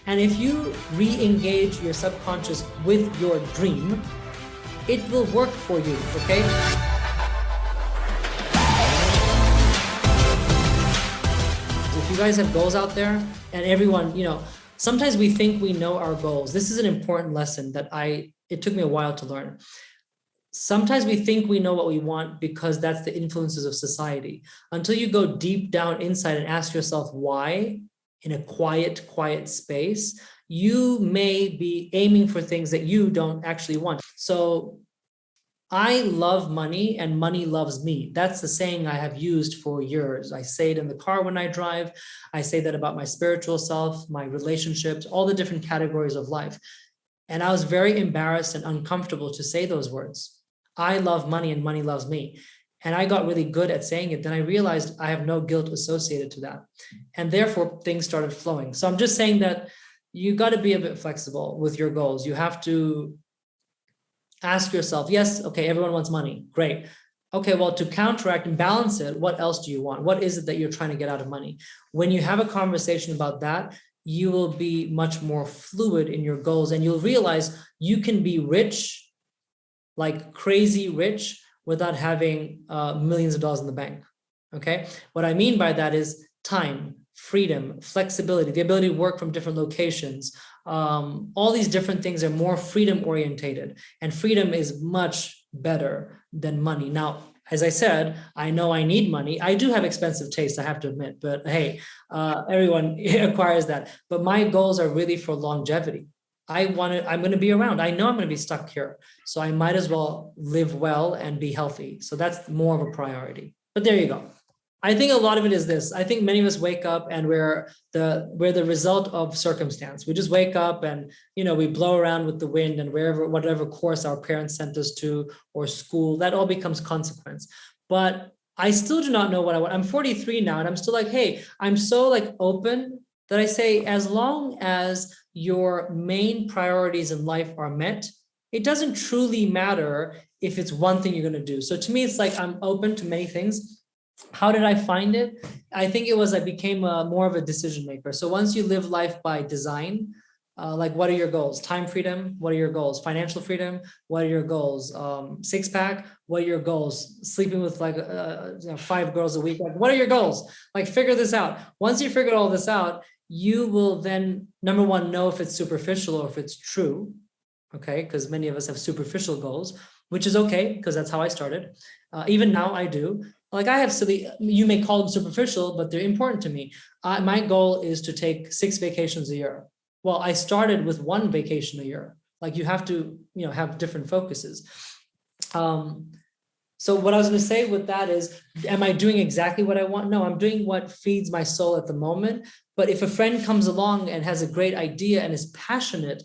And if you re-engage your subconscious with your dream, it will work for you, okay? If you guys have goals out there, and everyone, sometimes we think we know our goals. This is an important lesson that it took me a while to learn. Sometimes we think we know what we want because that's the influences of society. Until you go deep down inside and ask yourself why, in a quiet space, you may be aiming for things that you don't actually want. So I love money and money loves me. That's the saying I have used for years. I say it in the car when I drive. I say that about my spiritual self, my relationships, all the different categories of life. And I was very embarrassed and uncomfortable to say those words. I love money and money loves me. And I got really good at saying it. Then I realized I have no guilt associated to that. And therefore things started flowing. So I'm just saying that you got to be a bit flexible with your goals. You have to ask yourself, yes, okay, everyone wants money. Great. Okay, well, to counteract and balance it, what else do you want? What is it that you're trying to get out of money? When you have a conversation about that, you will be much more fluid in your goals, and you'll realize you can be rich, like crazy rich, without having millions of dollars in the bank. Okay. What I mean by that is time, freedom, flexibility, the ability to work from different locations. All these different things are more freedom orientated, and freedom is much better than money. Now, as I said, I know I need money. I do have expensive taste, I have to admit, but hey, everyone acquires that. But my goals are really for longevity. I'm going to be around. I know I'm going to be stuck here. So I might as well live well and be healthy. So that's more of a priority. But there you go. I think a lot of it is this. I think many of us wake up and we're the result of circumstance. We just wake up and, we blow around with the wind, and whatever course our parents sent us to, or school, that all becomes consequence. But I still do not know what I want. I'm 43 now, and I'm still like, hey, I'm so open that I say, as long as your main priorities in life are met, it doesn't truly matter if it's one thing you're going to do. So to me, it's like I'm open to many things. How did I find it? I think it was I became more of a decision maker. So once you live life by design, what are your goals? Time freedom. What are your goals? Financial freedom. What are your goals? Six pack. What are your goals? Sleeping with 5 girls a week. What are your goals? Figure this out. Once you figure all this out, you will then, number one, know if it's superficial or if it's true. Okay, because many of us have superficial goals, which is okay, because that's how I started. Even now I do. I have silly, you may call them superficial, but they're important to me. My goal is to take 6 vacations a year. Well, I started with 1 vacation a year. You have to, have different focuses. So what I was going to say with that is, am I doing exactly what I want? No, I'm doing what feeds my soul at the moment. But if a friend comes along and has a great idea and is passionate,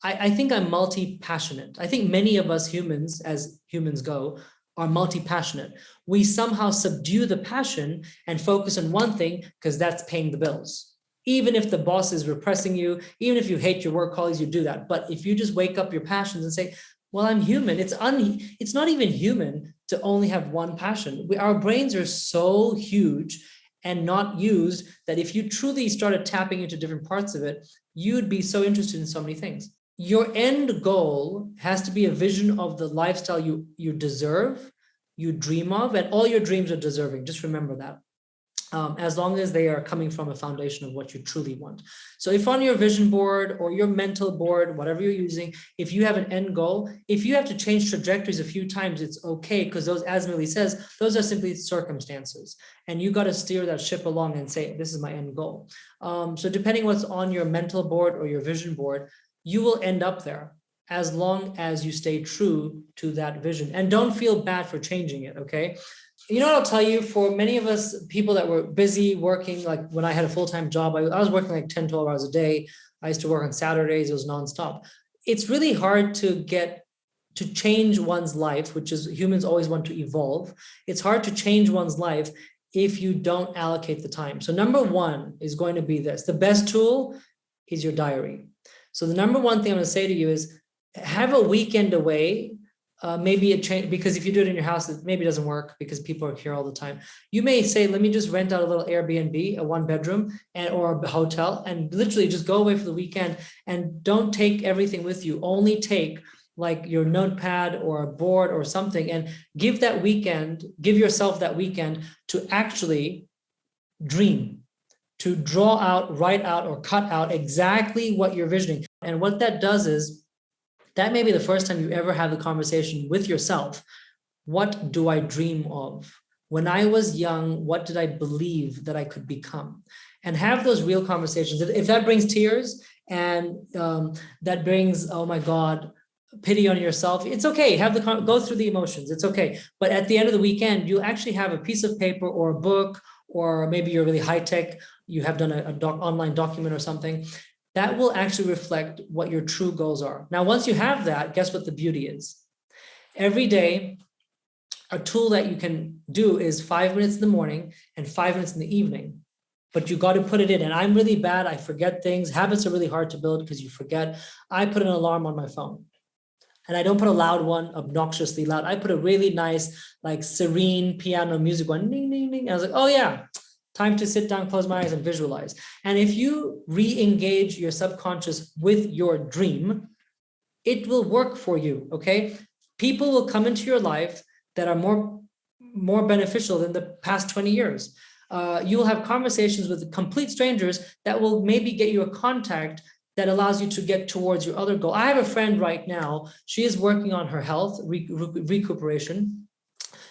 I think I'm multi-passionate. I think many of us humans, as humans go, are multi-passionate. We somehow subdue the passion and focus on one thing because that's paying the bills. Even if the boss is repressing you, even if you hate your work colleagues, you do that. But if you just wake up your passions and say, well, I'm human. It's not even human to only have one passion. Our brains are so huge and not used that if you truly started tapping into different parts of it, you'd be so interested in so many things. Your end goal has to be a vision of the lifestyle you deserve, you dream of, and all your dreams are deserving. Just remember that. As long as they are coming from a foundation of what you truly want. So if on your vision board or your mental board, whatever you're using, if you have an end goal, if you have to change trajectories a few times, it's okay, because those, as Millie says, those are simply circumstances. And you got to steer that ship along and say, this is my end goal. So depending what's on your mental board or your vision board, you will end up there as long as you stay true to that vision. And don't feel bad for changing it, okay? You know what I'll tell you, for many of us, people that were busy working, when I had a full-time job, I was working 10, 12 hours a day. I used to work on Saturdays, it was nonstop. It's really hard to change one's life, which is humans always want to evolve. It's hard to change one's life if you don't allocate the time. So number one is going to be this. The best tool is your diary. So the number one thing I'm going to say to you is have a weekend away maybe it change, because if you do it in your house, it maybe doesn't work because people are here all the time. You may say, let me just rent out a little Airbnb, a 1 bedroom or a hotel, and literally just go away for the weekend and don't take everything with you. Only take like your notepad or a board or something, and give yourself that weekend to actually dream, to draw out, write out, or cut out exactly what you're visioning. And what that does is, that may be the first time you ever have the conversation with yourself. What do I dream of? When I was young, what did I believe that I could become? And have those real conversations. If that brings tears and that brings, oh my God, pity on yourself, it's okay. Go through the emotions. It's okay. But at the end of the weekend, you'll actually have a piece of paper or a book, or maybe you're really high tech. You have done an online document or something that will actually reflect what your true goals are. Now, once you have that, guess what the beauty is? Every day, a tool that you can do is 5 minutes in the morning and 5 minutes in the evening, but you got to put it in. And I'm really bad. I forget things. Habits are really hard to build because you forget. I put an alarm on my phone, and I don't put a loud one, obnoxiously loud. I put a really nice, like serene piano music one, ding, ding, ding. And I was like, oh yeah, time to sit down, close my eyes, and visualize. And if you re-engage your subconscious with your dream, it will work for you, okay? People will come into your life that are more beneficial than the past 20 years. You will have conversations with complete strangers that will maybe get you a contact that allows you to get towards your other goal. I have a friend right now. She is working on her health, recuperation.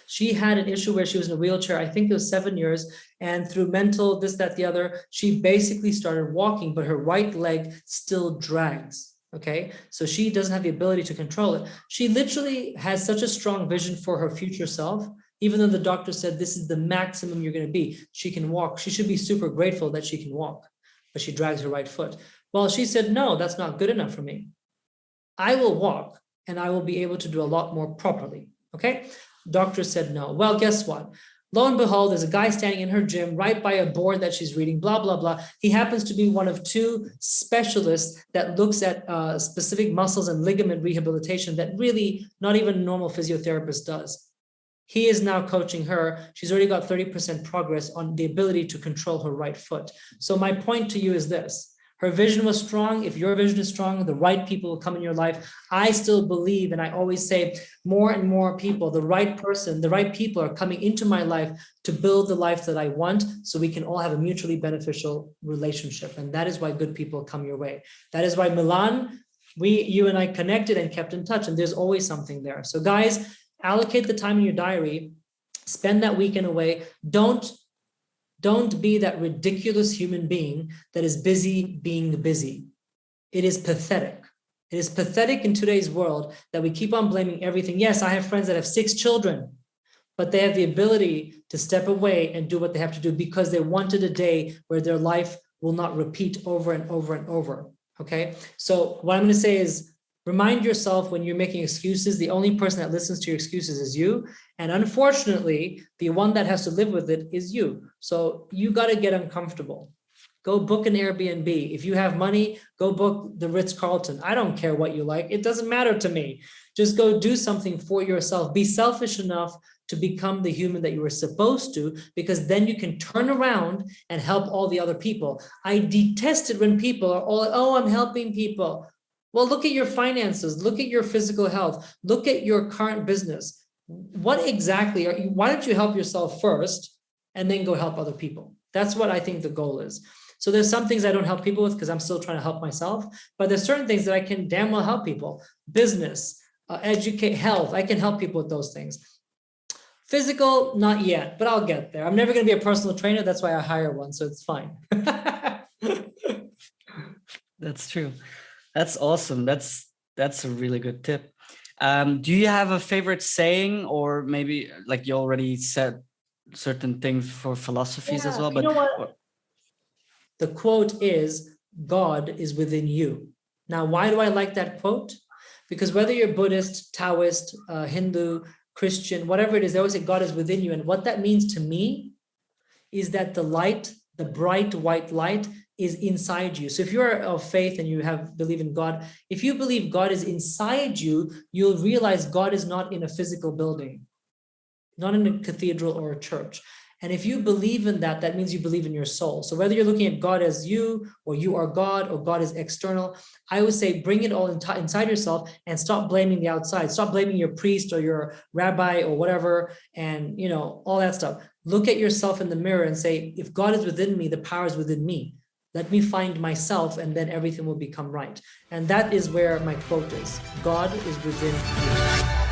She had an issue where she was in a wheelchair, I think it was 7 years, and through mental, this, that, the other, she basically started walking, but her right leg still drags, okay? So she doesn't have the ability to control it. She literally has such a strong vision for her future self, even though the doctor said this is the maximum you're gonna be. She can walk. She should be super grateful that she can walk, but she drags her right foot. Well, she said, no, that's not good enough for me. I will walk and I will be able to do a lot more properly, okay? Doctor said no. Well, guess what? Lo and behold, there's a guy standing in her gym right by a board that she's reading, blah, blah, blah. He happens to be one of 2 specialists that looks at specific muscles and ligament rehabilitation that really not even a normal physiotherapist does. He is now coaching her. She's already got 30% progress on the ability to control her right foot. So my point to you is this. Her vision was strong. If your vision is strong, the right people will come in your life. I still believe, and I always say, more and more people, the right people are coming into my life to build the life that I want, so we can all have a mutually beneficial relationship. And that is why good people come your way. That is why, Milan, you and I connected and kept in touch, and there's always something there. So guys, allocate the time in your diary, spend that weekend away. Don't be that ridiculous human being that is busy being busy. It is pathetic. It is pathetic in today's world that we keep on blaming everything. Yes, I have friends that have 6 children, but they have the ability to step away and do what they have to do because they wanted a day where their life will not repeat over and over and over, okay? So what I'm gonna say is, remind yourself when you're making excuses, the only person that listens to your excuses is you. And unfortunately, the one that has to live with it is you. So you got to get uncomfortable. Go book an Airbnb. If you have money, go book the Ritz-Carlton. I don't care what you like. It doesn't matter to me. Just go do something for yourself. Be selfish enough to become the human that you were supposed to, because then you can turn around and help all the other people. I detest it when people are all, oh, I'm helping people. Well, look at your finances, look at your physical health, look at your current business. What exactly are you? Why don't you help yourself first and then go help other people? That's what I think the goal is. So there's some things I don't help people with because I'm still trying to help myself, but there's certain things that I can damn well help people. Business, educate, health, I can help people with those things. Physical, not yet, but I'll get there. I'm never going to be a personal trainer. That's why I hire one, so it's fine. That's true. That's awesome. That's a really good tip. Do you have a favorite saying, or maybe like you already said certain things for philosophies as well? But you know what? The quote is, God is within you. Now, why do I like that quote? Because whether you're Buddhist, Taoist, Hindu, Christian, whatever it is, they always say God is within you. And what that means to me is that the light, the bright white light, is inside you. So if you're of faith and you believe in God, if you believe God is inside you, you'll realize God is not in a physical building, not in a cathedral or a church. And if you believe in that, that means you believe in your soul. So whether you're looking at God as you, or you are God, or God is external, I would say bring it all inside yourself and stop blaming the outside. Stop blaming your priest or your rabbi or whatever, and all that stuff. Look at yourself in the mirror and say, if God is within me, the power is within me. Let me find myself, and then everything will become right. And that is where my quote is: God is within you.